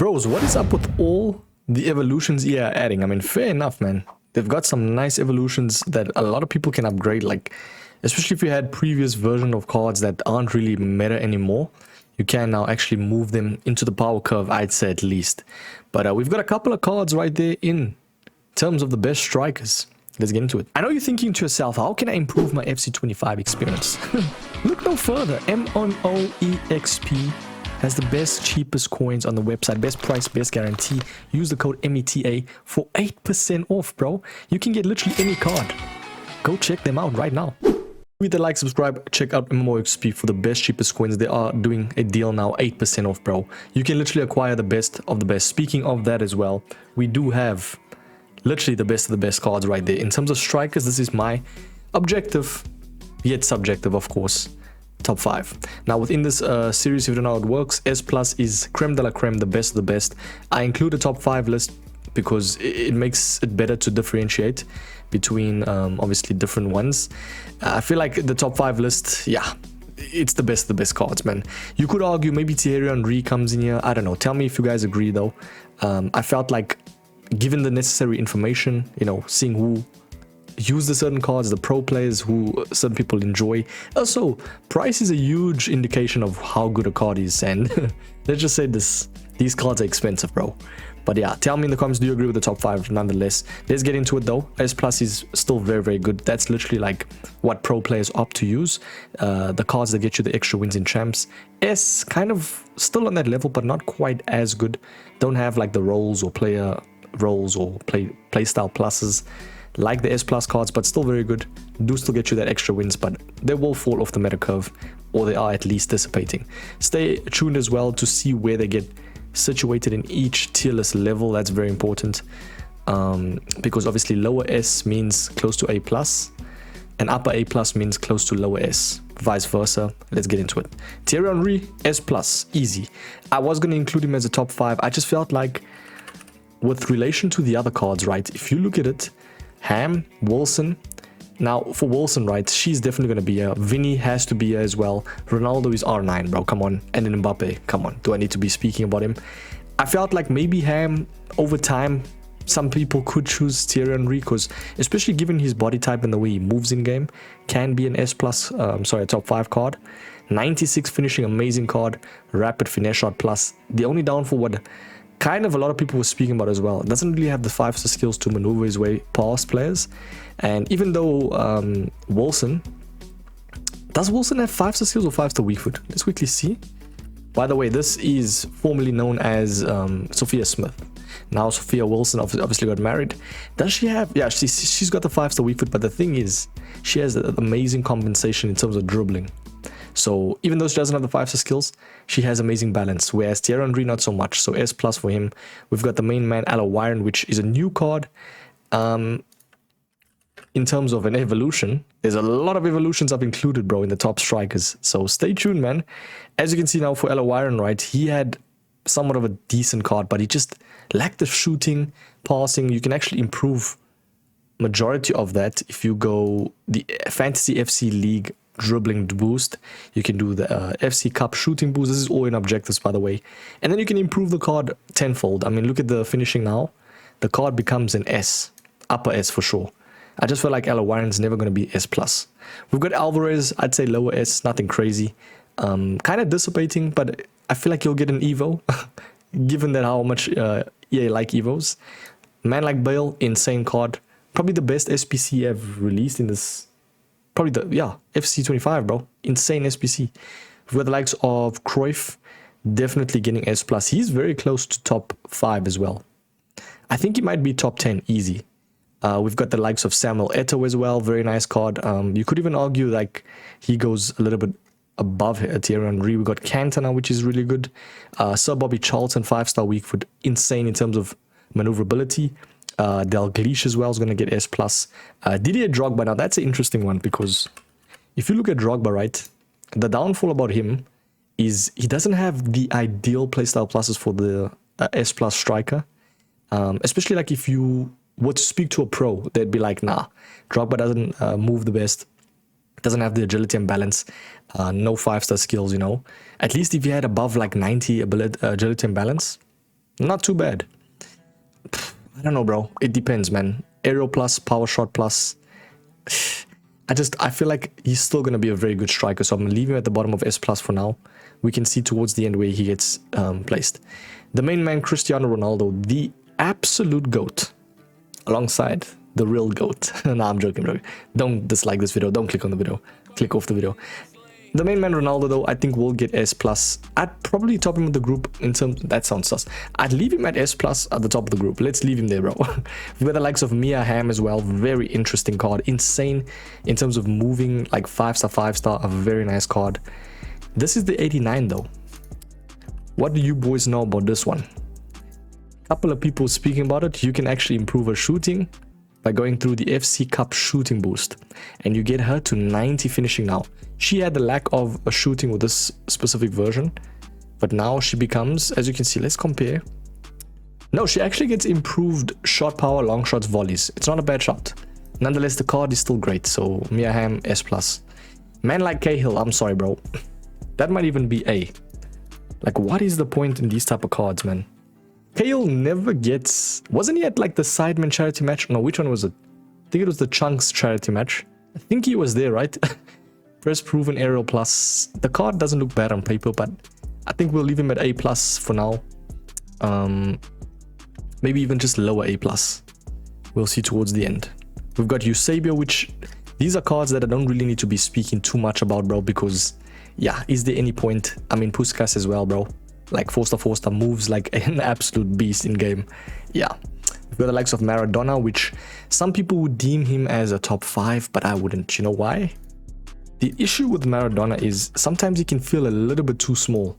Bros, what is up with all the evolutions EA are adding? I mean, fair enough, man. They've got some nice evolutions that a lot of people can upgrade, like, especially if you had previous version of cards that aren't really meta anymore. You can now actually move them into the power curve, I'd say at least. But we've got a couple of cards right there in terms of the best strikers. Let's get into it. I know you're thinking to yourself, how can I improve my FC25 experience? Look no further. MONOEXP has the best, cheapest coins on the website. Best price, best guarantee. Use the code META for 8% off, bro. You can get literally any card. Go check them out right now. With the like, subscribe, check out MONOEXP for the best, cheapest coins. They are doing a deal now, 8% off, bro. You can literally acquire the best of the best. Speaking of that as well, we do have literally the best of the best cards right there. In terms of strikers, this is my objective, yet subjective, of course, top 5. Now, within this series, if you don't know how it works, S Plus is creme de la creme, the best of the best. I include a top 5 list because it makes it better to differentiate between, obviously, different ones. I feel like the top 5 list, yeah, it's the best of the best cards, man. You could argue maybe Thierry Henry comes in here. I don't know. Tell me if you guys agree, though. I felt like, given the necessary information, you know, seeing who use the certain cards, the pro players who certain people enjoy. Also, price is a huge indication of how good a card is, and let's just say these cards are expensive, bro. But yeah, tell me in the comments, do you agree with the top 5 nonetheless? Let's get into it though. S Plus is still very, very good. That's literally like what pro players opt to use. The cards that get you the extra wins in champs. S kind of still on that level, but not quite as good. Don't have like the roles or player roles or playstyle pluses like the S Plus cards, but still very good. Do still get you that extra wins, but they will fall off the meta curve, or they are at least dissipating. Stay tuned as well to see where they get situated in each tier list level. That's very important, because obviously lower S means close to A plus, and upper A plus means close to lower S, vice versa. Let's get into it. Thierry Henry, S plus, easy. I was going to include him as a top 5. I just felt like, with relation to the other cards, right, if you look at it, Ham, Wilson. Now, for Wilson, right, she's definitely going to be here. Vinny has to be here as well. Ronaldo is R9, bro. Come on. And then Mbappe. Come on. Do I need to be speaking about him? I felt like maybe Ham, over time, some people could choose Thierry Henry, because especially given his body type and the way he moves in game, can be an S plus, a top 5 card. 96 finishing, amazing card. Rapid finesse shot plus. The only downfall, what kind of a lot of people were speaking about as well, doesn't really have the 5-star skills to maneuver his way past players. And even though Wilson, does Wilson have 5-star skills or 5-star weak foot? Let's quickly see. By the way, this is formerly known as Sophia Smith. Now Sophia Wilson obviously got married. Does she have, yeah, she's got the 5-star weak foot, but the thing is, she has an amazing compensation in terms of dribbling. So even though she doesn't have the 5-star skills, she has amazing balance, whereas Thierry Henry not so much. So S plus for him. We've got the main man, Alawiron, which is a new card. In terms of an evolution, there's a lot of evolutions I've included, bro, in the top strikers. So stay tuned, man. As you can see now for Alawiron, right, he had somewhat of a decent card, but he just lacked the shooting, passing. You can actually improve majority of that if you go the Fantasy FC League dribbling boost. You can do the FC Cup shooting boost. This is all in objectives, by the way. And then you can improve the card tenfold. I mean, look at the finishing now. The card becomes an S, upper S for sure. I just feel like Alawiron's never going to be S plus. We've got Alvarez, I'd say lower S, nothing crazy. Kind of dissipating, but I feel like you'll get an Evo, given that how much EA like Evos. Man like Bale, insane card. Probably the best SBC I've released in this. Probably the, yeah, FC25, bro. Insane SBC. We've got the likes of Cruyff, definitely getting S plus. He's very close to top 5 as well. I think he might be top 10 easy. We've got the likes of Samuel Eto'o as well. Very nice card. You could even argue like he goes a little bit above Thierry Henry. We've got Cantona, which is really good. Sir Bobby Charlton, 5-star weak foot. Insane in terms of maneuverability. Dalglish as well is going to get S plus. Didier Drogba, now that's an interesting one, because if you look at Drogba, right, the downfall about him is he doesn't have the ideal playstyle pluses for the S plus striker. Especially like if you were to speak to a pro, they'd be like, nah, Drogba doesn't move the best, doesn't have the agility and balance, no 5-star skills, you know. At least if you had above like 90 agility and balance, Not too bad. I don't know, bro. It depends, man. Aerial plus, power shot plus. I feel like he's still going to be a very good striker, so I'm going to leave him at the bottom of S plus for now. We can see towards the end where he gets placed. The main man, Cristiano Ronaldo, the absolute GOAT, alongside the real GOAT. Nah, I'm joking, bro. Don't dislike this video. Don't click on the video. Click off the video. The main man, Ronaldo, though, I think will get S plus. I'd probably top him with the group in terms... That sounds sus. I'd leave him at S plus at the top of the group. Let's leave him there, bro. We've got the likes of Mia Hamm as well. Very interesting card. Insane in terms of moving, like 5-star, 5-star. A very nice card. This is the 89, though. What do you boys know about this one? Couple of people speaking about it. You can actually improve her shooting by going through the FC Cup shooting boost, and you get her to 90 finishing now. She had the lack of a shooting with this specific version, but now she becomes, as you can see, let's compare. No, she actually gets improved shot power, long shots, volleys. It's not a bad shot. Nonetheless, the card is still great. So Mia Hamm S plus. Man like Cahill, I'm sorry, bro. That might even be A. Like, what is the point in these type of cards, man? Cahill never gets... Wasn't he at like the Sidemen charity match? No, which one was it? I think it was the Chunks charity match. I think he was there, right? Press proven aerial plus. The card doesn't look bad on paper, but I think we'll leave him at A plus for now. Maybe even just lower A plus. We'll see towards the end. We've got Eusebio, which these are cards that I don't really need to be speaking too much about, bro, because yeah, is there any point? I mean, Puskas as well, bro. Like 4-star moves like an absolute beast in game. Yeah. We've got the likes of Maradona, which some people would deem him as a top 5, but I wouldn't. You know why? The issue with Maradona is sometimes he can feel a little bit too small.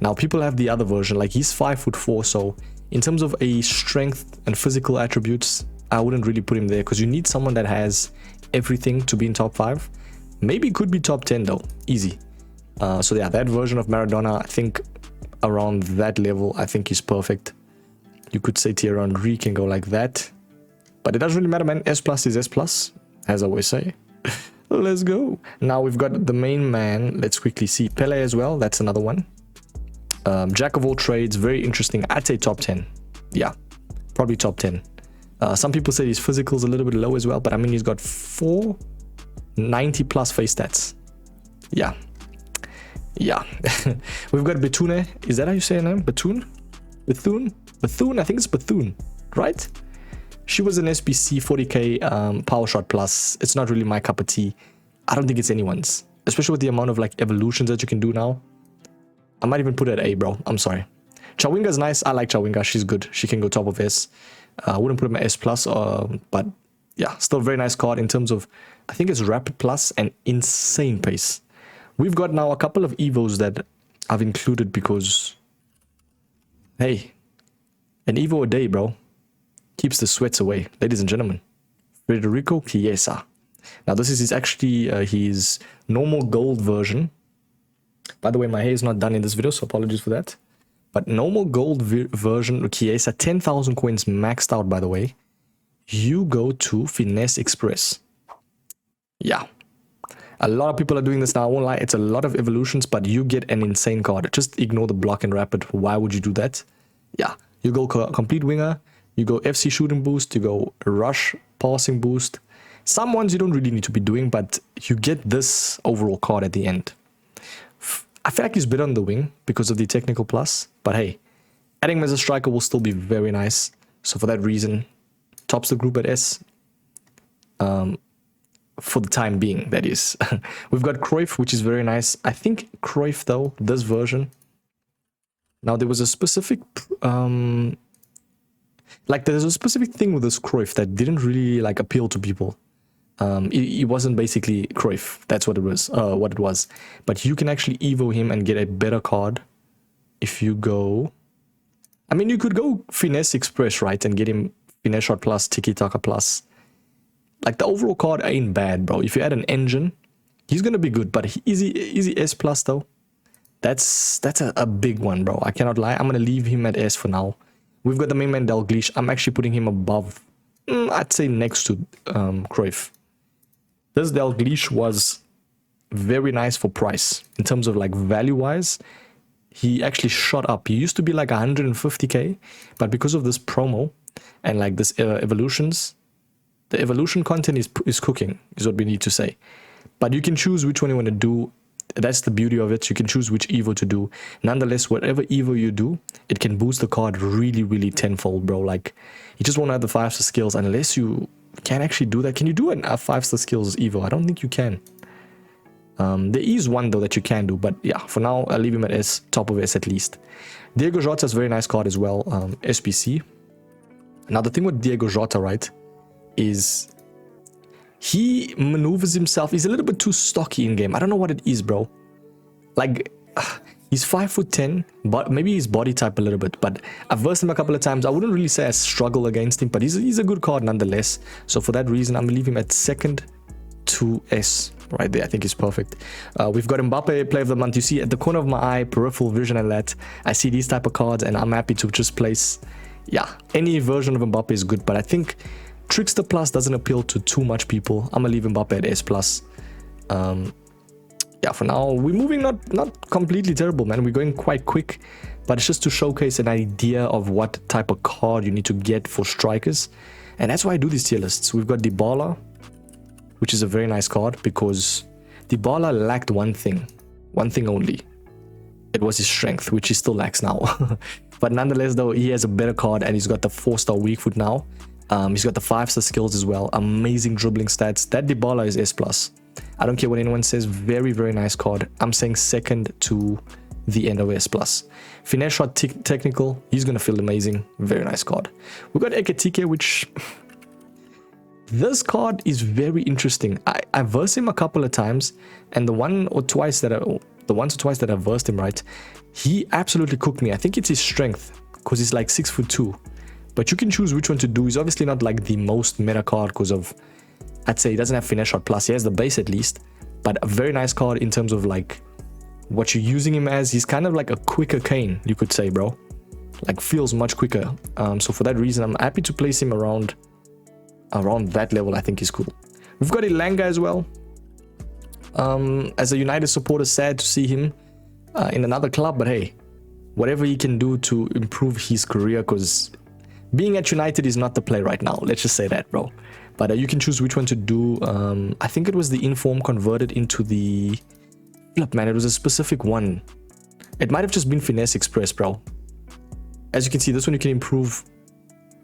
Now, people have the other version, like he's 5'4", so in terms of a strength and physical attributes, I wouldn't really put him there because you need someone that has everything to be in top 5. Maybe could be top 10 though, easy. So yeah, that version of Maradona, I think around that level, I think is perfect. You could say Thierry Henry can go like that, but it doesn't really matter, man. S plus is S plus, as I always say. Let's go. Now we've got the main man. Let's quickly see Pele as well. That's another one. Jack of all trades, very interesting. I'd say top 10. Yeah, probably top 10. Some people say his physical's a little bit low as well, but I mean, he's got 490 plus face stats. Yeah. Yeah. We've got Bethune. Is that how you say her name? Bethune? Bethune? Bethune? I think it's Bethune, right? She was an SBC 40k power shot plus. It's not really my cup of tea. I don't think it's anyone's, especially with the amount of like evolutions that you can do now. I might even put it at A, bro. I'm sorry. Chawinga's nice. I like Chawinga. She's good. She can go top of S. I wouldn't put him at S plus, but yeah, still a very nice card in terms of, I think it's rapid plus and insane pace. We've got now a couple of Evos that I've included because, hey, an Evo a day, bro, keeps the sweats away. Ladies and gentlemen, Federico Chiesa. Now, this is actually his normal gold version. By the way, my hair is not done in this video, so apologies for that. But normal gold version, Chiesa, 10,000 coins maxed out, by the way. You go to Finesse Express. Yeah. A lot of people are doing this now. I won't lie, it's a lot of evolutions, but you get an insane card. Just ignore the block and rapid. Why would you do that? Yeah. You go complete winger. You go FC shooting boost. You go rush passing boost. Some ones you don't really need to be doing, but you get this overall card at the end. I feel like he's better on the wing because of the technical plus, but hey, adding him as a striker will still be very nice. So for that reason, tops the group at S. For the time being, that is. We've got Cruyff, which is very nice. I think Cruyff, though, this version. Now, there was a specific... there's a specific thing with this Cruyff that didn't really, appeal to people. It wasn't basically Cruyff. That's what it was. But you can actually Evo him and get a better card if you go... I mean, you could go Finesse Express, right? And get him Finesse Shot plus, Tiki Taka plus. Like, the overall card ain't bad, bro. If you add an engine, he's going to be good. But easy S plus, though. That's a big one, bro. I cannot lie. I'm going to leave him at S for now. We've got the main man, Dalglish. I'm actually putting him above, I'd say next to Cruyff. This Dalglish was very nice for price. In terms of, value-wise, he actually shot up. He used to be like 150k, but because of this promo and like this evolutions, the evolution content is cooking, is what we need to say. But you can choose which one you want to do. That's the beauty of it. You can choose which Evo to do. Nonetheless, whatever Evo you do, it can boost the card really, really tenfold, bro. Like, you just won't have the 5-star skills unless you can actually do that. Can you do an 5-star skills Evo? I don't think you can. There is one, though, that you can do. But yeah, for now, I'll leave him at S, top of S at least. Diego Jota is a very nice card as well, SBC. Now, the thing with Diego Jota, right, is he maneuvers himself. He's a little bit too stocky in game. I don't know what it is, bro. Like, he's 5'10", but maybe his body type a little bit. But I've versed him a couple of times. I wouldn't really say I struggle against him, but he's a good card nonetheless. So for that reason, I'm gonna leave him at second to S right there. I think he's perfect. We've got Mbappe, Player of the Month. You see at the corner of my eye, peripheral vision and that, I see these type of cards, and I'm happy to just place, yeah, any version of Mbappe is good. But I think Trickster Plus doesn't appeal to too much people. I'm gonna leave Mbappe at S plus. Yeah, for now we're moving not completely terrible, man. We're going quite quick, but it's just to showcase an idea of what type of card you need to get for strikers, and that's why I do these tier lists. We've got Dybala, which is a very nice card because Dybala lacked one thing only. It was his strength, which he still lacks now. But nonetheless, though, he has a better card, and he's got the 4-star weak foot now. He's got the 5-star skills as well. Amazing dribbling stats. That Dybala is S plus. I don't care what anyone says. Very, very nice card. I'm saying second to the end of S plus. Finesse shot technical. He's gonna feel amazing. Very nice card. We've got Ekitike, which this card is very interesting. I versed him a couple of times, and the once or twice that I versed him, right, he absolutely cooked me. I think it's his strength because he's like 6'2". But you can choose which one to do. He's obviously not like the most meta card because of, I'd say he doesn't have finesse shot plus. He has the base at least, but a very nice card in terms of like what you're using him as. He's kind of like a quicker Kane, you could say, bro. Like feels much quicker. So for that reason, I'm happy to place him around that level. I think he's cool. We've got Elanga as well. As a United supporter, sad to see him in another club, but hey, whatever he can do to improve his career, because being at United is not the play right now. Let's just say that, bro. But you can choose which one to do. I think it was the inform converted into the flip, man. It was a specific one. It might have just been finesse express, bro. As you can see, this one you can improve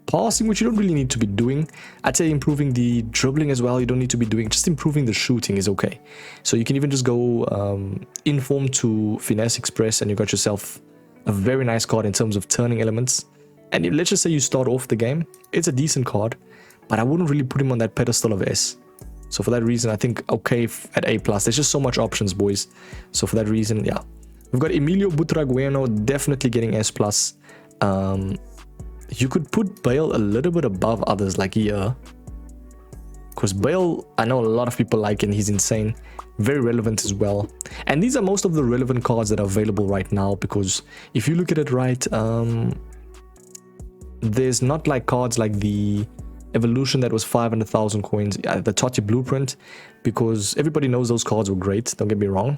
passing, which you don't really need to be doing. I'd say improving the dribbling as well. You don't need to be doing. Just improving the shooting is okay. So you can even just go inform to finesse express, and you got yourself a very nice card in terms of turning elements. And let's just say you start off the game, it's a decent card, but I wouldn't really put him on that pedestal of S. So for that reason, I think okay at A+. There's just so much options, boys. So for that reason, yeah. We've got Emilio Butragueno, definitely getting S+. You could put Bale a little bit above others, like here. Because Bale, I know a lot of people like, and he's insane. Very relevant as well. And these are most of the relevant cards that are available right now, because if you look at it right, there's not like cards like the evolution that was 500,000 coins, the Totti blueprint, because everybody knows those cards were great, don't get me wrong.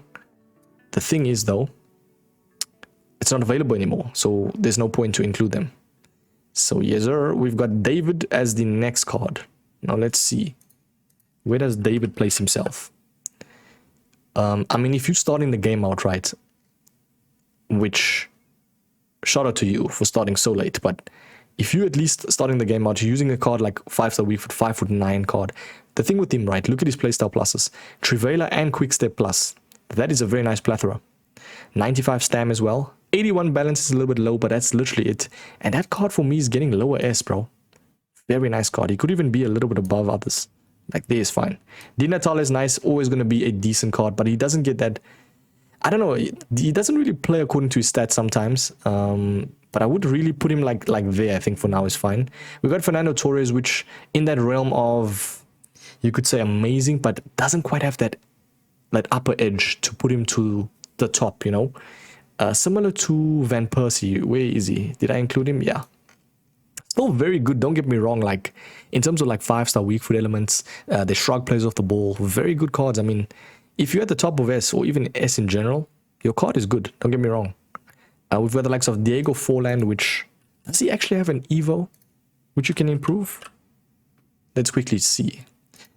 The thing is though, it's not available anymore, so there's no point to include them. So yes sir, we've got David as the next card. Now let's see, where does David place himself? I mean, if you're starting the game out right, which shout out to you for starting so late, but if you at least starting the game out, you're using a card like 5-star weak foot, 5'9" card. The thing with him, right, look at his playstyle pluses. Trivela and Quick Step Plus. That is a very nice plethora. 95 stam as well. 81 balance is a little bit low, but that's literally it. And that card for me is getting lower S, bro. Very nice card. He could even be a little bit above others. Like, there is fine. Di Natale is nice. Always going to be a decent card, but he doesn't get that. I don't know. He doesn't really play according to his stats sometimes. But I would really put him like there. I think for now is fine. We got Fernando Torres, which in that realm of, you could say amazing, but doesn't quite have that upper edge to put him to the top, you know. Similar to Van Persie. Where is he? Did I include him? Yeah. Still very good. Don't get me wrong. Like in terms of like 5-star weak foot elements, the shrug plays off the ball. Very good cards. I mean, if you're at the top of S or even S in general, your card is good. Don't get me wrong. We've got the likes of Diego Forlan, which... Does he actually have an Evo which you can improve? Let's quickly see.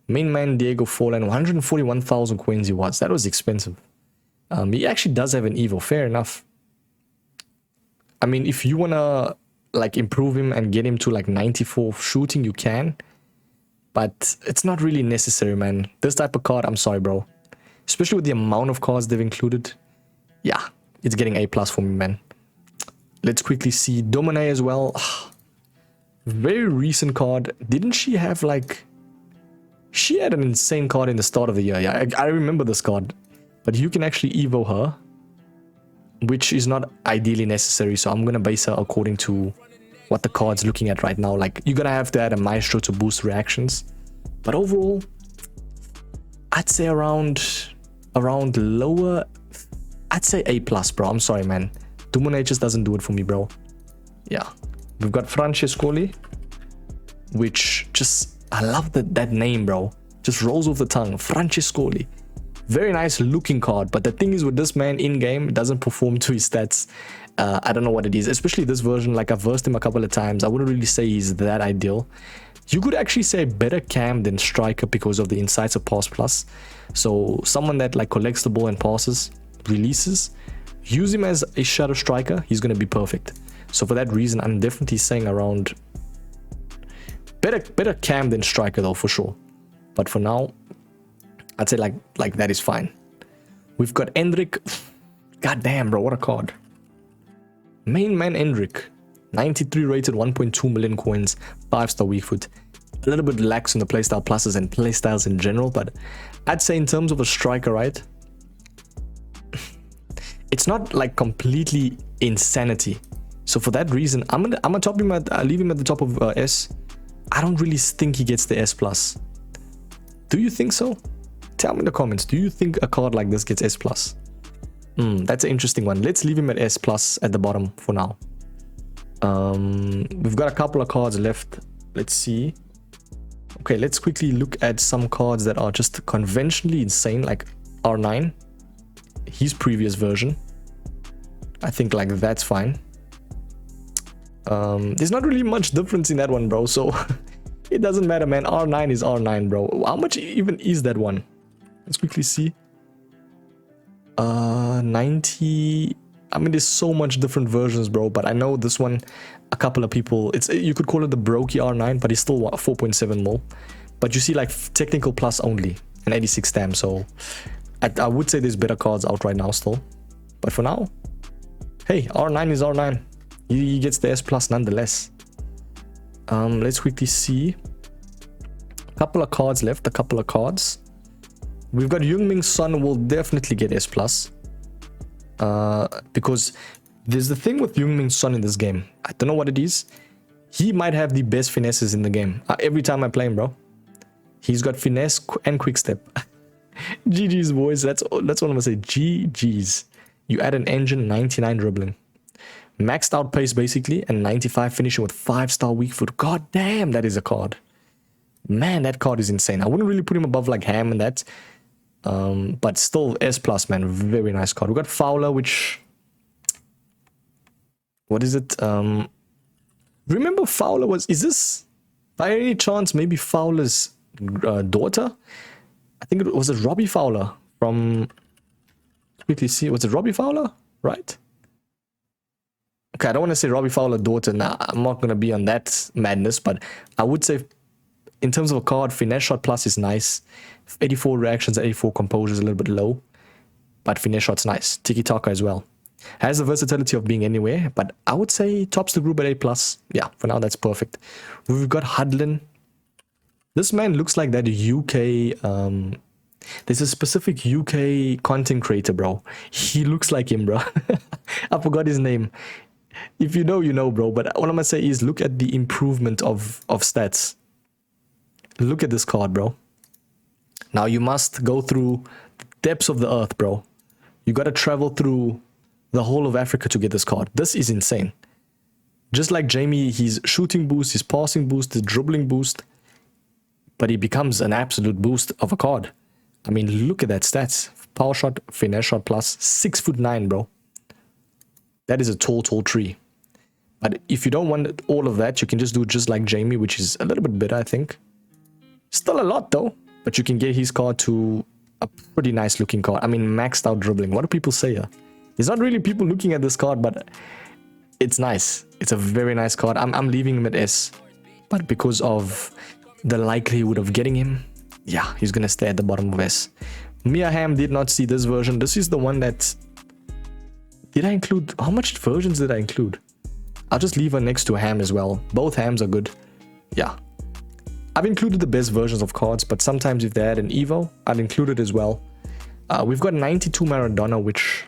Main man Diego Forlan, 141,000 coins he was. That was expensive. He actually does have an Evo. Fair enough. I mean, if you want to like improve him and get him to like 94 shooting, you can. But it's not really necessary, man. This type of card, I'm sorry, bro. Especially with the amount of cards they've included. Yeah, it's getting A+ for me, man. Let's quickly see Domine as well. Very recent card. Didn't she have like... She had an insane card in the start of the year. Yeah, I remember this card. But you can actually Evo her, which is not ideally necessary. So I'm going to base her according to what the card's looking at right now. Like, you're going to have to add a Maestro to boost reactions. But overall, I'd say around lower... I'd say A+, bro. I'm sorry, man. Dumone just doesn't do it for me, bro. Yeah. We've got Francescoli, which just... I love that name, bro. Just rolls off the tongue. Francescoli. Very nice looking card. But the thing is with this man in-game, it doesn't perform to his stats. I don't know what it is. Especially this version, like I've versed him a couple of times. I wouldn't really say he's that ideal. You could actually say better cam than striker because of the insights of pass plus. So someone that like collects the ball and passes, releases, use him as a shadow striker, he's going to be perfect. So for that reason, I'm definitely saying around... Better cam than striker though, for sure. But for now, I'd say like that is fine. We've got Endrick. God damn, bro, what a card. Main man Endrick. 93 rated, 1.2 million coins, 5-star weak foot. A little bit lax in the playstyle pluses and playstyles in general, but I'd say in terms of a striker, right? It's not like completely insanity. So for that reason, I'm gonna top him at leave him at the top of S. I don't really think he gets the S+. Do you think so? Tell me in the comments. Do you think a card like this gets S+? That's an interesting one. Let's leave him at S+ at the bottom for now. We've got a couple of cards left. Let's see. Okay, let's quickly look at some cards that are just conventionally insane, like R9. His previous version. I think like that's fine. There's not really much difference in that one, bro, so it doesn't matter, man. R9 is R9, bro. How much even is that one? Let's quickly see. 90. I mean, there's so much different versions, bro, but I know this one, a couple of people, you could call it the Brokey R9, but it's still 4.7 mil. But you see like technical plus only and 86 stamp, so I would say there's better cards out right now still. But for now, hey, R9 is R9. He gets the S+ nonetheless. Let's quickly see. A couple of cards left. We've got Heung-min Son will definitely get S+. Because there's the thing with Heung-min Son in this game. I don't know what it is. He might have the best finesses in the game. Every time I play him, bro. He's got finesse and quick step. GG's, boys. That's what I'm gonna say. GG's. You add an engine, 99 dribbling. Maxed out pace basically, and 95 finishing with 5-star weak foot. God damn, that is a card. Man, that card is insane. I wouldn't really put him above like Ham and that. But still S+, man. Very nice card. We got Fowler, which... What is it? Remember Fowler was... Is this by any chance maybe Fowler's daughter? I think it was Robbie Fowler from... Quickly see. Was it Robbie Fowler? Right? Okay, I don't want to say Robbie Fowler daughter. Nah, I'm not going to be on that madness, but I would say in terms of a card, finesse shot plus is nice. 84 reactions, 84 composure is a little bit low, but finesse shot's nice. Tiki-taka as well. Has the versatility of being anywhere, but I would say tops the group at A+. Yeah, for now that's perfect. We've got Hudlin. This man looks like that UK... there's a specific UK content creator, bro. He looks like him, bro. I forgot his name. If you know, you know, bro. But what I'm gonna say is look at the improvement of stats. Look at this card, bro. Now you must go through the depths of the earth, bro. You gotta travel through the whole of Africa to get this card. This is insane. Just like Jamie, his shooting boost, his passing boost, his dribbling boost. But he becomes an absolute boost of a card. I mean, look at that stats. Power shot, finesse shot plus 6'9", bro. That is a tall tree. But if you don't want all of that, you can just do just like Jamie, which is a little bit better, I think. Still a lot though, but you can get his card to a pretty nice looking card. I mean, maxed out dribbling. What do people say here? There's not really people looking at this card, but it's nice. It's a very nice card. I'm leaving him at S, but because of the likelihood of getting him, yeah, he's gonna stay at the bottom of S. Mia Hamm did not see this version. This is the one that... Did I include... How much versions did I include? I'll just leave her next to Ham as well. Both Hams are good. Yeah. I've included the best versions of cards, but sometimes if they had an Evo, I'd include it as well. We've got 92 Maradona, which...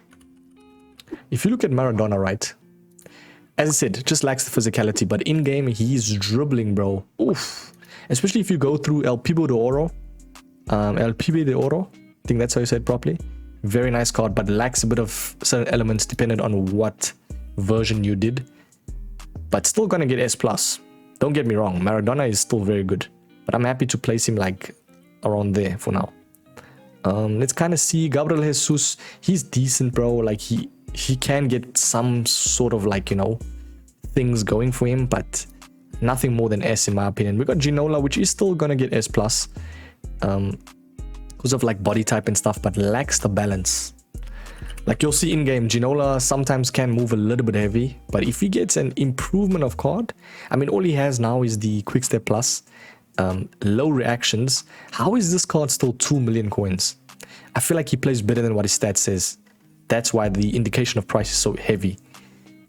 If you look at Maradona, right? As I said, just lacks the physicality, but in-game, he's dribbling, bro. Oof. Especially if you go through El Pibe de Oro. El Pibe de Oro. I think that's how you say it properly. Very nice card, but lacks a bit of certain elements depending on what version you did. But still gonna get S+. Don't get me wrong, Maradona is still very good. But I'm happy to place him like around there for now. Let's kind of see Gabriel Jesus. He's decent, bro. Like he can get some sort of like, you know, things going for him, but nothing more than S in my opinion. We got Ginola, which is still gonna get S+. Because of like body type and stuff, but lacks the balance. Like you'll see in game, Ginola sometimes can move a little bit heavy, but if he gets an improvement of card, I mean, all he has now is the Quick Step Plus, low reactions. How is this card still 2 million coins? I feel like he plays better than what his stats says. That's why the indication of price is so heavy.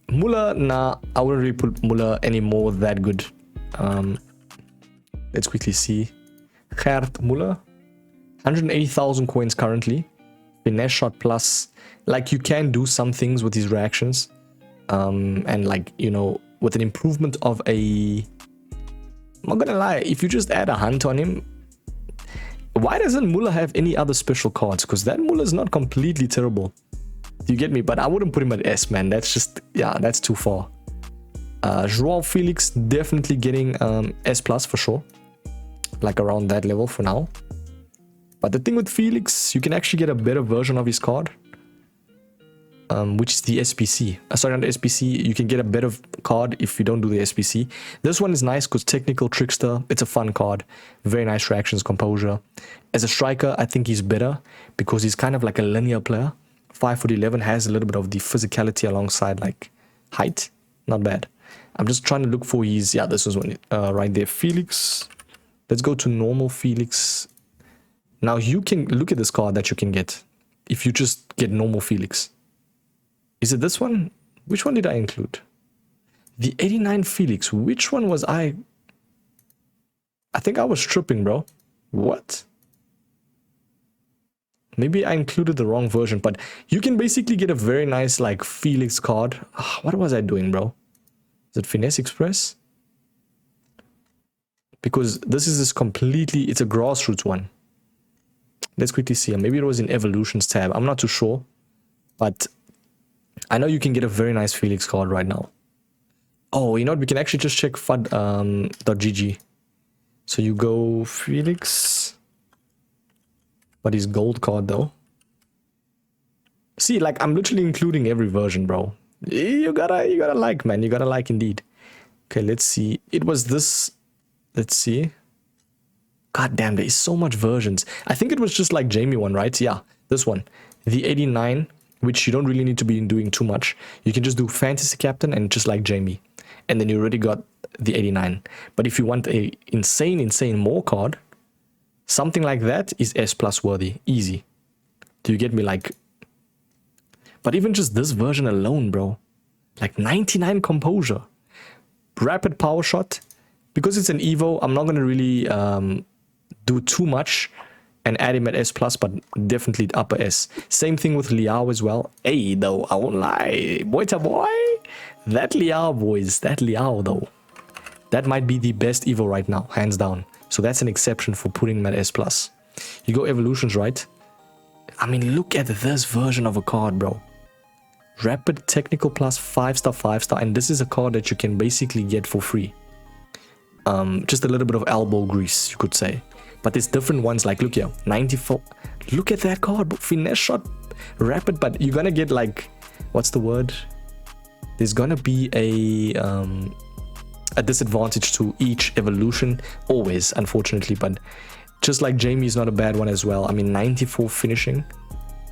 Muller, nah, I wouldn't really put Muller anymore that good. Let's quickly see. Gert Muller, 180,000 coins currently. Finesse shot plus, like you can do some things with his reactions, and like, you know, with an improvement of a... I'm not gonna lie, if you just add a hunt on him, why doesn't Muller have any other special cards? Because that Muller is not completely terrible. Do you get me? But I wouldn't put him at S, man. That's just, yeah, that's too far. Joao Felix definitely getting S+ for sure. Like around that level for now. But the thing with Felix, you can actually get a better version of his card. Which is the SBC. Sorry, on the SBC, you can get a better card if you don't do the SBC. This one is nice because Technical Trickster, it's a fun card. Very nice reactions, composure. As a striker, I think he's better because he's kind of like a linear player. 5'11", has a little bit of the physicality alongside like height. Not bad. I'm just trying to look for his... Yeah, this is one right there. Felix. Let's go to normal Felix. Now you can look at this card that you can get if you just get normal Felix. Is it this one? Which one did I include? The 89 Felix. Which one was I? I think I was tripping, bro. What? Maybe I included the wrong version, but you can basically get a very nice like Felix card. What was I doing, bro? Is it Finesse Express? Because this is completely, it's a grassroots one. Let's quickly see. Maybe it was in Evolutions tab. I'm not too sure. But I know you can get a very nice Felix card right now. Oh, you know what? We can actually just check FUD.gg. So you go Felix. But his gold card though. See, like I'm literally including every version, bro. You gotta like, man. You gotta like indeed. Okay, let's see. It was this. Let's see. God damn, there is so much versions. I think it was just like Jamie one, right? Yeah, this one. The 89, which you don't really need to be doing too much. You can just do Fantasy Captain and just like Jamie. And then you already got the 89. But if you want a insane more card, something like that is S+ worthy. Easy. Do you get me? Like... But even just this version alone, bro. Like 99 composure. Rapid power shot. Because it's an Evo, I'm not going to really do too much and add him at S+, but definitely upper S. Same thing with Liao as well. Hey, though, I won't lie. Boy to boy. That Liao, boys. That Liao, though. That might be the best Evo right now, hands down. So that's an exception for putting him at S+. You go Evolutions, right? I mean, look at this version of a card, bro. Rapid Technical Plus 5-star, 5-star. And this is a card that you can basically get for free. Just a little bit of elbow grease, you could say. But there's different ones, like, look here, 94. Look at that card, finesse shot, rapid, but you're gonna get, like, what's the word? there's gonna be a disadvantage to each evolution, always, unfortunately. But just like Jamie is not a bad one as well. I mean, 94 finishing,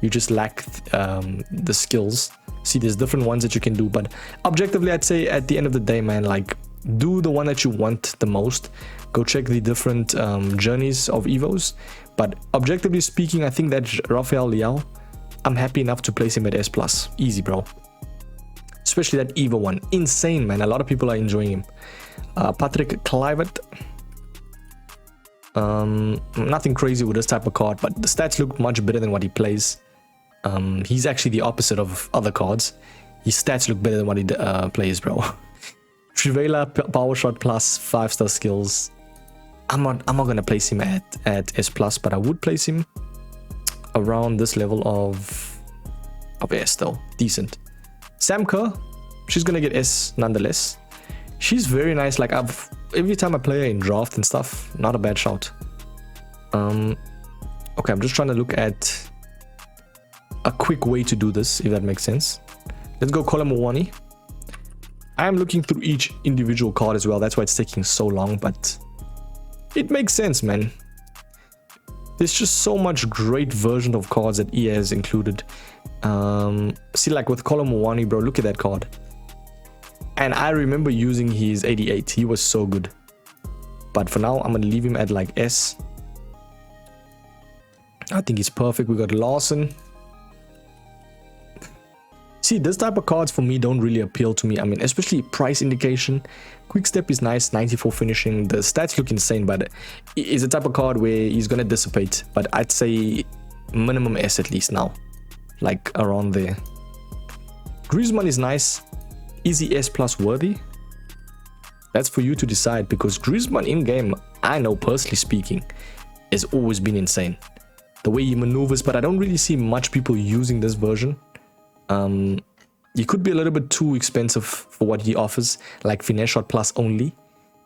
you just lack the skills. See, there's different ones that you can do, but objectively, I'd say at the end of the day, man, like, do the one that you want the most. Go check the different journeys of Evos. But objectively speaking, I think that Rafael Leao, I'm happy enough to place him at S+. Easy, bro. Especially that Evo one. Insane, man. A lot of people are enjoying him. Patrick Kluivert. Nothing crazy with this type of card, but the stats look much better than what he plays. He's actually the opposite of other cards. His stats look better than what he plays, bro. Trivela, power shot plus, 5-star skills. I'm not gonna place him at S+, but I would place him around this level of S though. Decent. Sam Kerr, she's gonna get S nonetheless. She's very nice. Like, every time I play her in draft and stuff, not a bad shout. Okay, I'm just trying to look at a quick way to do this, if that makes sense. Let's go Colomwani. I am looking through each individual card as well. That's why it's taking so long, but it makes sense, man. There's just so much great version of cards that EA has included. See, like with Colomwani, bro, look at that card. And I remember using his 88. He was so good. But for now, I'm going to leave him at like S. I think he's perfect. We got Lawson. See, this type of cards for me don't really appeal to me. I mean, especially price indication. Quick step is nice, 94 finishing. The stats look insane, but it's a type of card where he's going to dissipate. But I'd say minimum S at least now. Like around there. Griezmann is nice. Is he S+ worthy? That's for you to decide, because Griezmann in game, I know personally speaking, has always been insane. The way he maneuvers, but I don't really see much people using this version. He could be a little bit too expensive for what he offers, like finesse shot plus only.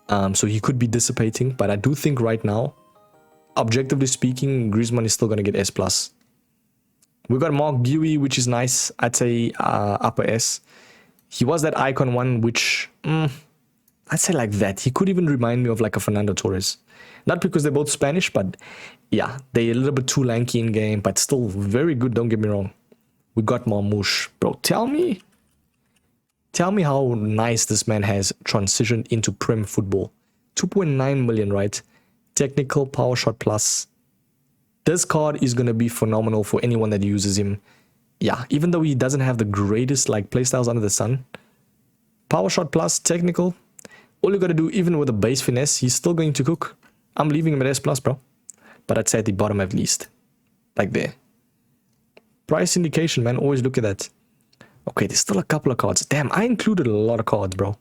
So he could be dissipating, but I do think right now, objectively speaking, Griezmann is still going to get S+. We got Mark Buey, which is nice. I'd say upper S. He was that icon one, which I'd say like that. He could even remind me of like a Fernando Torres. Not because they're both Spanish, but yeah, they're a little bit too lanky in game, but still very good, don't get me wrong. We got Marmouche. Bro, tell me how nice this man has transitioned into Prem football. 2.9 million, right? Technical, power shot plus. This card is going to be phenomenal for anyone that uses him. Yeah, even though he doesn't have the greatest like playstyles under the sun. Power shot plus, technical. All you got to do, even with a base finesse, he's still going to cook. I'm leaving him at S+, bro. But I'd say at the bottom at least. Like there. Price indication, man. Always look at that. Okay, there's still a couple of cards. Damn, I included a lot of cards, bro.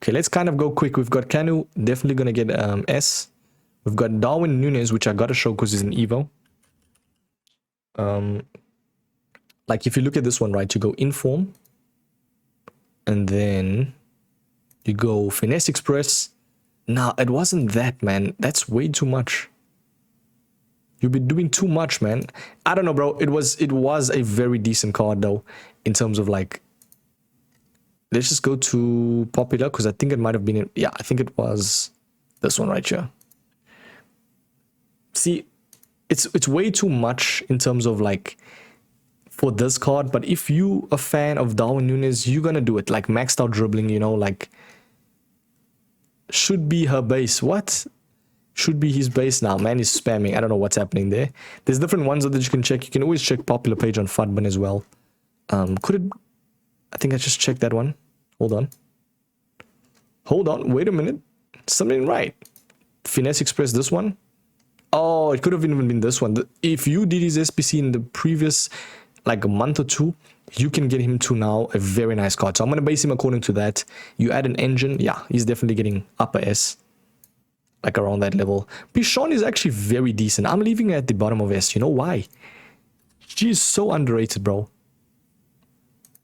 Okay, let's kind of go quick. We've got Canu, definitely going to get S. We've got Darwin Núñez, which I got to show because he's an Evo. Like if you look at this one, right, you go Inform. And then you go Finesse Express. Nah, it wasn't that, man. That's way too much. You've been doing too much, man. I don't know, bro. It was a very decent card, though, in terms of, like... Let's just go to Popular, because I think it might have been... Yeah, I think it was this one right here. See, it's way too much in terms of, like... For this card, but if you a fan of Darwin Núñez, you're gonna do it. Like, maxed out dribbling, you know, like... Should be her base. What? Should be his base now. Man is spamming. I don't know what's happening there. There's different ones that you can check. You can always check Popular page on Fudman as well. Could it... I think I just checked that one. Hold on. Hold on. Wait a minute. Something right. Finesse Express, this one. Oh, it could have even been this one. If you did his SBC in the previous, like a month or two, you can get him to now a very nice card. So I'm going to base him according to that. You add an engine. Yeah, he's definitely getting upper S. Like around that level. Pichon is actually very decent. I'm leaving her at the bottom of S. You know why? She is so underrated, bro.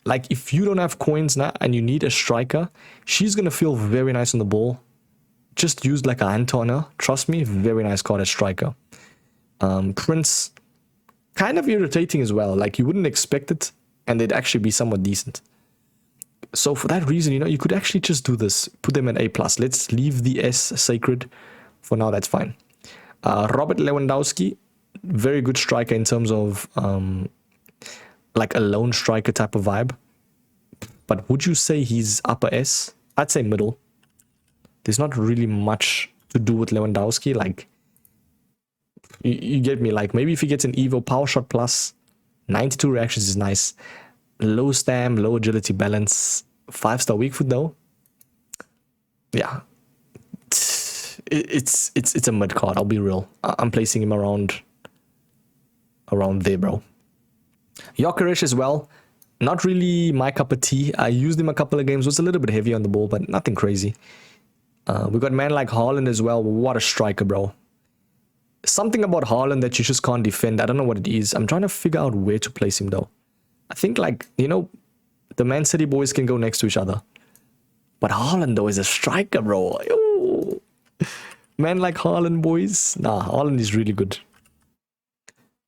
Like, if you don't have coins now and you need a striker, she's going to feel very nice on the ball. Just use like a hand on her. Trust me, very nice card as striker. Prince, kind of irritating as well. Like, you wouldn't expect it, and they'd actually be somewhat decent. So for that reason, you know, you could actually just do this. Put them at A+. Let's leave the S sacred. For now, that's fine. Robert Lewandowski, very good striker in terms of like a lone striker type of vibe. But would you say he's upper S? I'd say middle. There's not really much to do with Lewandowski. Like, you get me? Like, maybe if he gets an Evo power shot plus, 92 reactions is nice. Low stam, low agility balance, 5-star weak foot though. Yeah. It's a mid card, I'll be real. I'm placing him around there, bro. Jokeres as well. Not really my cup of tea. I used him a couple of games. Was a little bit heavy on the ball, but nothing crazy. We got a man like Haaland as well. What a striker, bro. Something about Haaland that you just can't defend. I don't know what it is. I'm trying to figure out where to place him, though. I think, like, you know, the Man City boys can go next to each other. But Haaland, though, is a striker, bro. Yo. Man like Haaland, boys. Nah, Haaland is really good.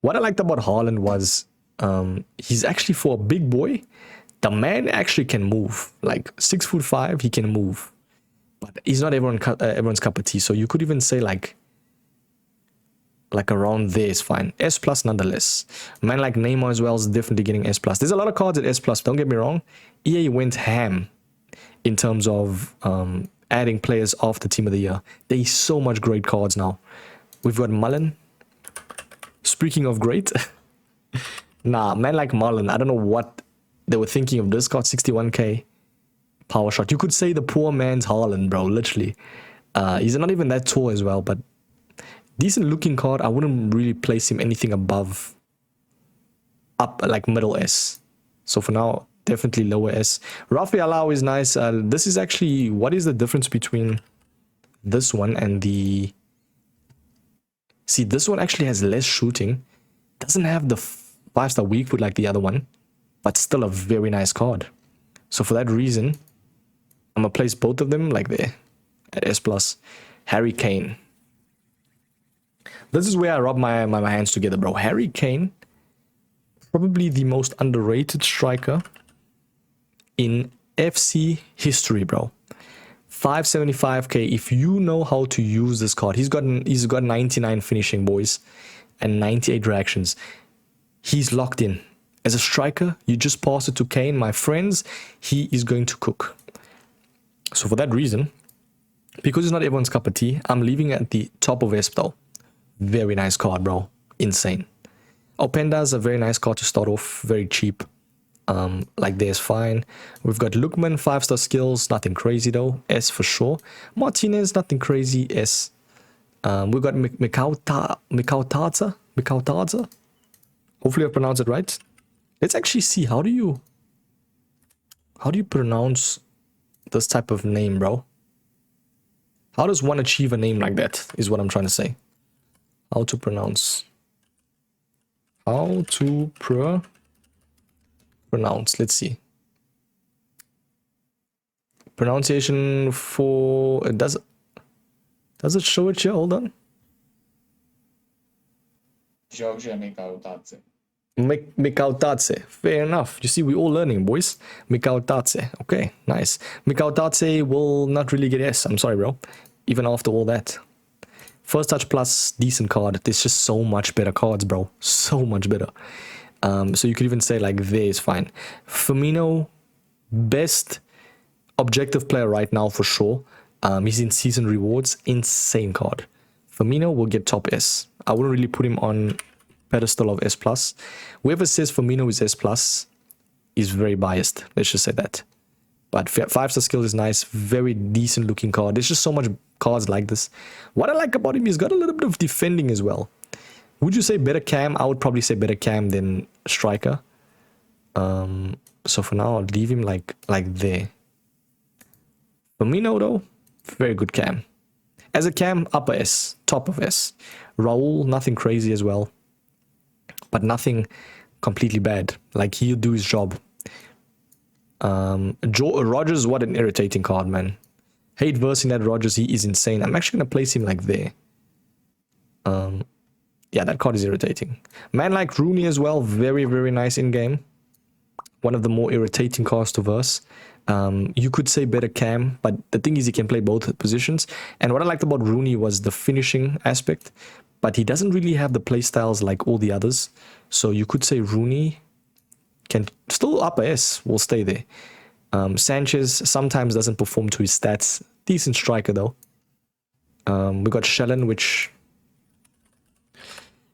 What I liked about Haaland was he's actually, for a big boy, the man actually can move. Like 6'5", he can move. But he's not everyone's cup of tea. So you could even say like around there is fine. S+ nonetheless. A man like Neymar as well is definitely getting S+. There's a lot of cards at S+. Don't get me wrong. EA went ham in terms of adding players after Team of the Year. There's so much great cards now. We've got Mullen. Speaking of great, nah, man like Mullen, I don't know what they were thinking of this card. 61k power shot. You could say the poor man's Haaland, bro, literally. He's not even that tall as well, but decent looking card. I wouldn't really place him anything above, up like middle S. So for now, definitely lower S. Rafael Leao is nice. This is actually, what is the difference between this one and the... See, this one actually has less shooting. Doesn't have the 5-star weak foot like the other one, but still a very nice card. So for that reason, I'm going to place both of them like there at S+. Harry Kane. This is where I rub my hands together, bro. Harry Kane, probably the most underrated striker in FC history, bro. 575k. If you know how to use this card, he's got 99 finishing, boys, and 98 reactions. He's locked in. As a striker, you just pass it to Kane, my friends, he is going to cook. So for that reason, because it's not everyone's cup of tea, I'm leaving it at the top of S though. Very nice card, bro. Insane. Openda's a very nice card to start off. Very cheap. Like there's fine. We've got Lookman, 5-star skills. Nothing crazy though. S for sure. Martinez, nothing crazy. S. We've got Mikautarza. Hopefully I pronounced it right. Let's actually see. How do you pronounce this type of name, bro? How does one achieve a name like that, is what I'm trying to say. How to pronounce. Let's see. Pronunciation for... Does it show it here? Hold on. Mikautatse. Fair enough. You see, we're all learning, boys. Mikautatse. Okay, nice. Mikautatse will not really get S. I'm sorry, bro. Even after all that. First touch plus, decent card. There's just so much better cards, bro. So much better. So you could even say like there is fine. Firmino, best objective player right now for sure. He's in season rewards. Insane card. Firmino will get top S. I wouldn't really put him on pedestal of S+. Whoever says Firmino is S+ is very biased. Let's just say that. But 5-star skill is nice. Very decent looking card. There's just so much cards like this. What I like about him, he's got a little bit of defending as well. Would you say better cam? I would probably say better cam than striker. So for now, I'll leave him like there. Firmino though, very good cam. As a cam, upper S, top of S. Raul, nothing crazy as well. But nothing completely bad. Like, he'll do his job. Rogers, what an irritating card, man. Hate versing that Rogers, he is insane. I'm actually going to place him like there. Yeah, that card is irritating. Man like Rooney as well, very, very nice in-game. one of the more irritating cards to verse. You could say better cam, but the thing is he can play both positions. And what I liked about Rooney was the finishing aspect, but he doesn't really have the play styles like all the others. So you could say Rooney can still upper S, will stay there. Sanchez sometimes doesn't perform to his stats. Decent striker though. We got Shellen, which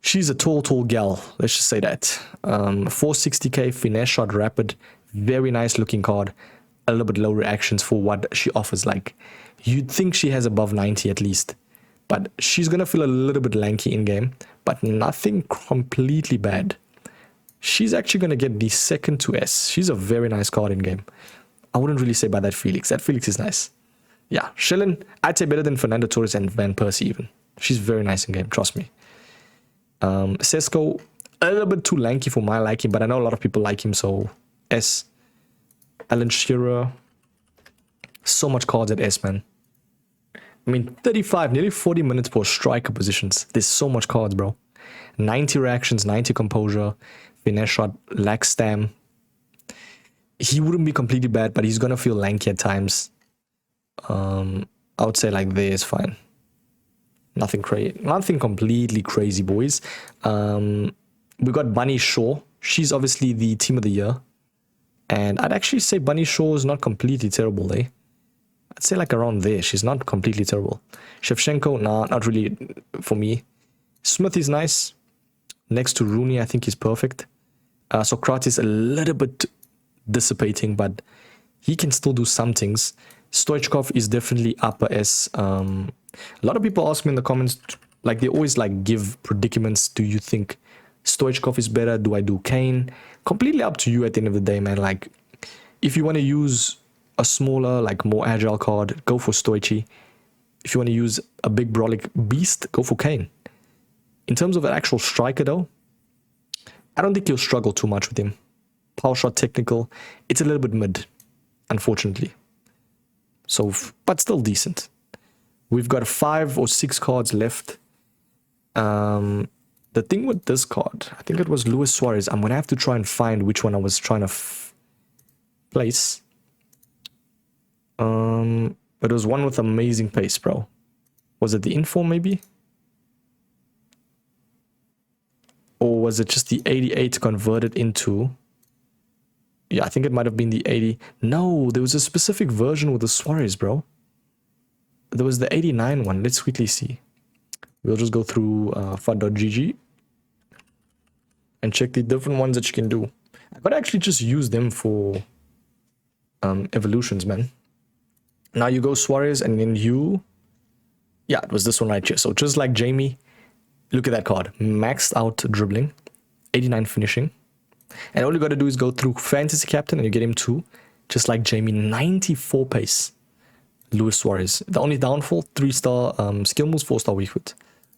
she's a tall gal. Let's just say that. 460k, finesse shot, rapid, very nice looking card. A little bit low reactions for what she offers. Like you'd think she has above 90 at least, but she's gonna feel a little bit lanky in game, but nothing completely bad. She's actually gonna get the second to S. She's a very nice card in game. I wouldn't really say by that Felix. That Felix is nice. Yeah, Shellen, I'd say better than Fernando Torres and Van Persie even. She's very nice in game, trust me. Sesko, a little bit too lanky for my liking, but I know a lot of people like him, so S. Alan Shearer, so much cards at S, man. I mean, 35, nearly 40 minutes per striker positions. There's so much cards, bro. 90 reactions, 90 composure, finesse shot, lax stam. He wouldn't be completely bad, but he's gonna feel lanky at times. I would say like there is fine. Nothing crazy, nothing completely crazy, boys. We got Bunny Shaw. She's obviously the team of the year. And I'd actually say Bunny Shaw is not completely terrible, eh? I'd say like around there. She's not completely terrible. Shevchenko, nah, not really for me. Smith is nice. Next to Rooney, I think he's perfect. Socrates a little bit dissipating, but he can still do some things. Stoichkov is definitely upper S. A lot of people ask me in the comments, like they always like give predicaments. Do you think Stoichkov is better? Do I do Kane? Completely up to you at the end of the day, man. Like if you want to use a smaller, like more agile card, go for Stoichi. If you want to use a big brolic beast, go for Kane. In terms of an actual striker though, I don't think you'll struggle too much with him. Power shot, technical, it's a little bit mid, unfortunately. So, but still decent. We've got 5 or 6 cards left. The thing with this card, I think it was Luis Suarez. I'm going to have to try and find which one I was trying to place. It was one with amazing pace, bro. Was it the Inform maybe? Or was it just the 88 converted into... Yeah, I think it might have been the 80. No, there was a specific version with the Suarez, bro. There was the 89 one. Let's quickly see. We'll just go through FUT.gg and check the different ones that you can do. I could actually just use them for evolutions, man. Now you go Suarez and then you... Yeah, it was this one right here. So just like Jamie, look at that card. Maxed out dribbling, 89 finishing. And all you got to do is go through Fantasy Captain and you get him 2. Just like Jamie, 94 pace. Luis Suarez. The only downfall, 3-star skill moves, 4-star weak foot.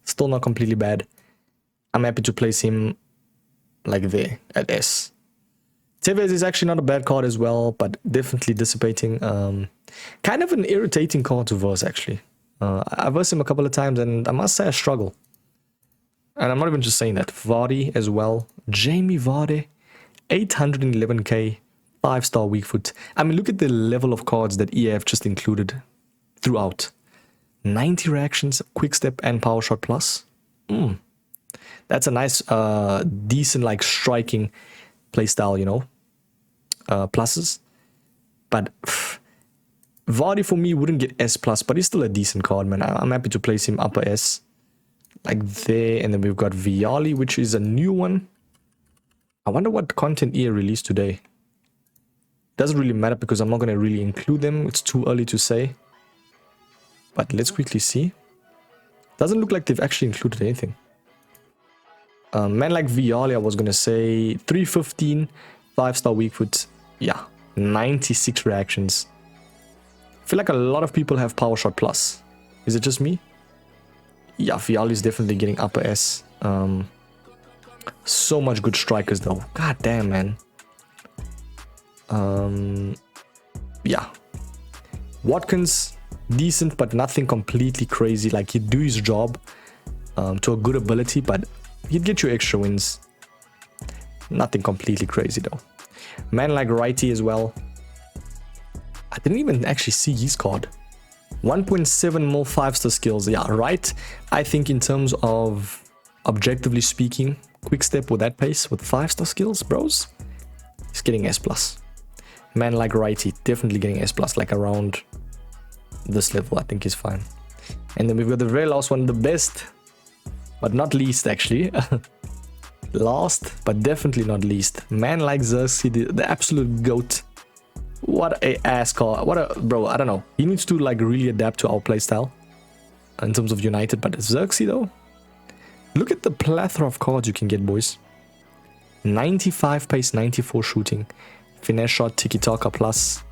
Still not completely bad. I'm happy to place him like there at S. Tevez is actually not a bad card as well, but definitely dissipating. Kind of an irritating card to verse actually. I versed him a couple of times and I must say I struggle. And I'm not even just saying that. Vardy as well. Jamie Vardy, 811k, 5-star weak foot. I mean, look at the level of cards that EA have just included throughout. 90 reactions, quick step and power shot plus. That's a nice, decent, like striking playstyle, you know, pluses. But Vardy for me wouldn't get S+, but he's still a decent card, man. I'm happy to place him upper S. Like there, and then we've got Vialli, which is a new one. I wonder what content EA released today. Doesn't really matter because I'm not going to really include them. It's too early to say. But let's quickly see. Doesn't look like they've actually included anything. Man like Vialli, I was going to say 315, 5-star weak foot. Yeah, 96 reactions. I feel like a lot of people have power shot plus. Is it just me? Yeah, Vialli is definitely getting upper S. So much good strikers though. God damn, man. Yeah. Watkins, decent, but nothing completely crazy. Like, he'd do his job to a good ability, but he'd get you extra wins. Nothing completely crazy though. Man like righty as well. I didn't even actually see his card. 1.7 mil 5-star skills. Yeah, right. I think in terms of objectively speaking, quick step with that pace with 5-star skills, bros, he's getting S+. Man like righty, definitely getting S+, like around this level, I think is fine. And then we've got the very last one, the best, but not least actually. Last, but definitely not least. Man like Xerxes, the absolute GOAT. What a ass card. What a, bro, I don't know. He needs to like really adapt to our playstyle in terms of United, but Xerxes though, look at the plethora of cards you can get, boys. 95 pace, 94 shooting, finesse shot, tiki-taka plus.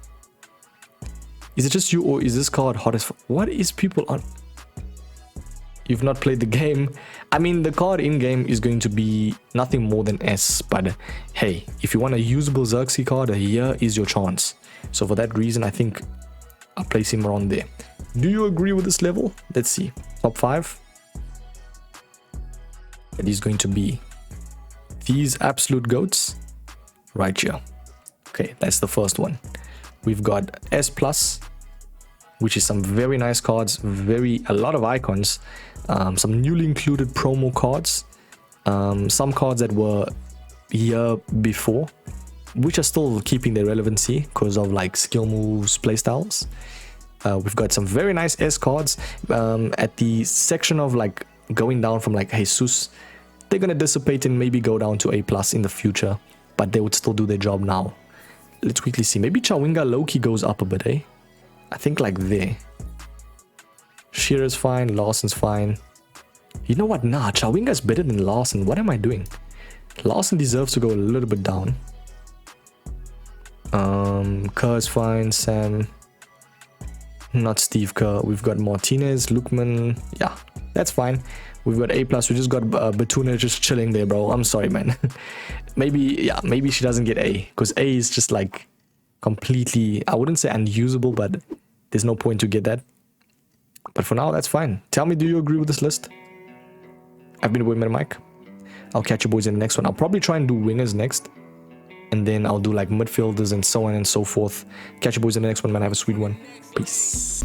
Is it just you or is this card hot as what is people on? You've not played the game. I mean, the card in-game is going to be nothing more than S, but hey, if you want a usable Xerxes card, here is your chance. So for that reason, I think I'll place him around there. Do you agree with this level? Let's see. Top 5. It is going to be these absolute GOATs right here. Okay, that's the first one. We've got S+, which is some very nice cards, a lot of icons, some newly included promo cards, some cards that were here before, which are still keeping their relevancy because of like skill moves, playstyles. We've got some very nice S cards. At the section of like going down from like Jesus, they're gonna dissipate and maybe go down to A+ in the future, but they would still do their job now. Let's quickly see. Maybe Chawinga Loki goes up a bit, eh? I think like there. Shearer's fine, Lawson's fine. You know what? Nah, Chawinga's better than Lawson. What am I doing? Lawson deserves to go a little bit down. Kerr's fine, Sam. Not Steve Kerr. We've got Martinez, Lukman. Yeah, that's fine. We've got A+. We just got Batuna just chilling there, bro. I'm sorry, man. maybe she doesn't get A, because A is just like completely, I wouldn't say unusable, but there's no point to get that. But for now, that's fine. Tell me, do you agree with this list? I've been with MetaMike. I'll catch you boys in the next one. I'll probably try and do wingers next, and then I'll do like midfielders and so on and so forth. Catch you boys in the next one, man. Have a sweet one. Peace.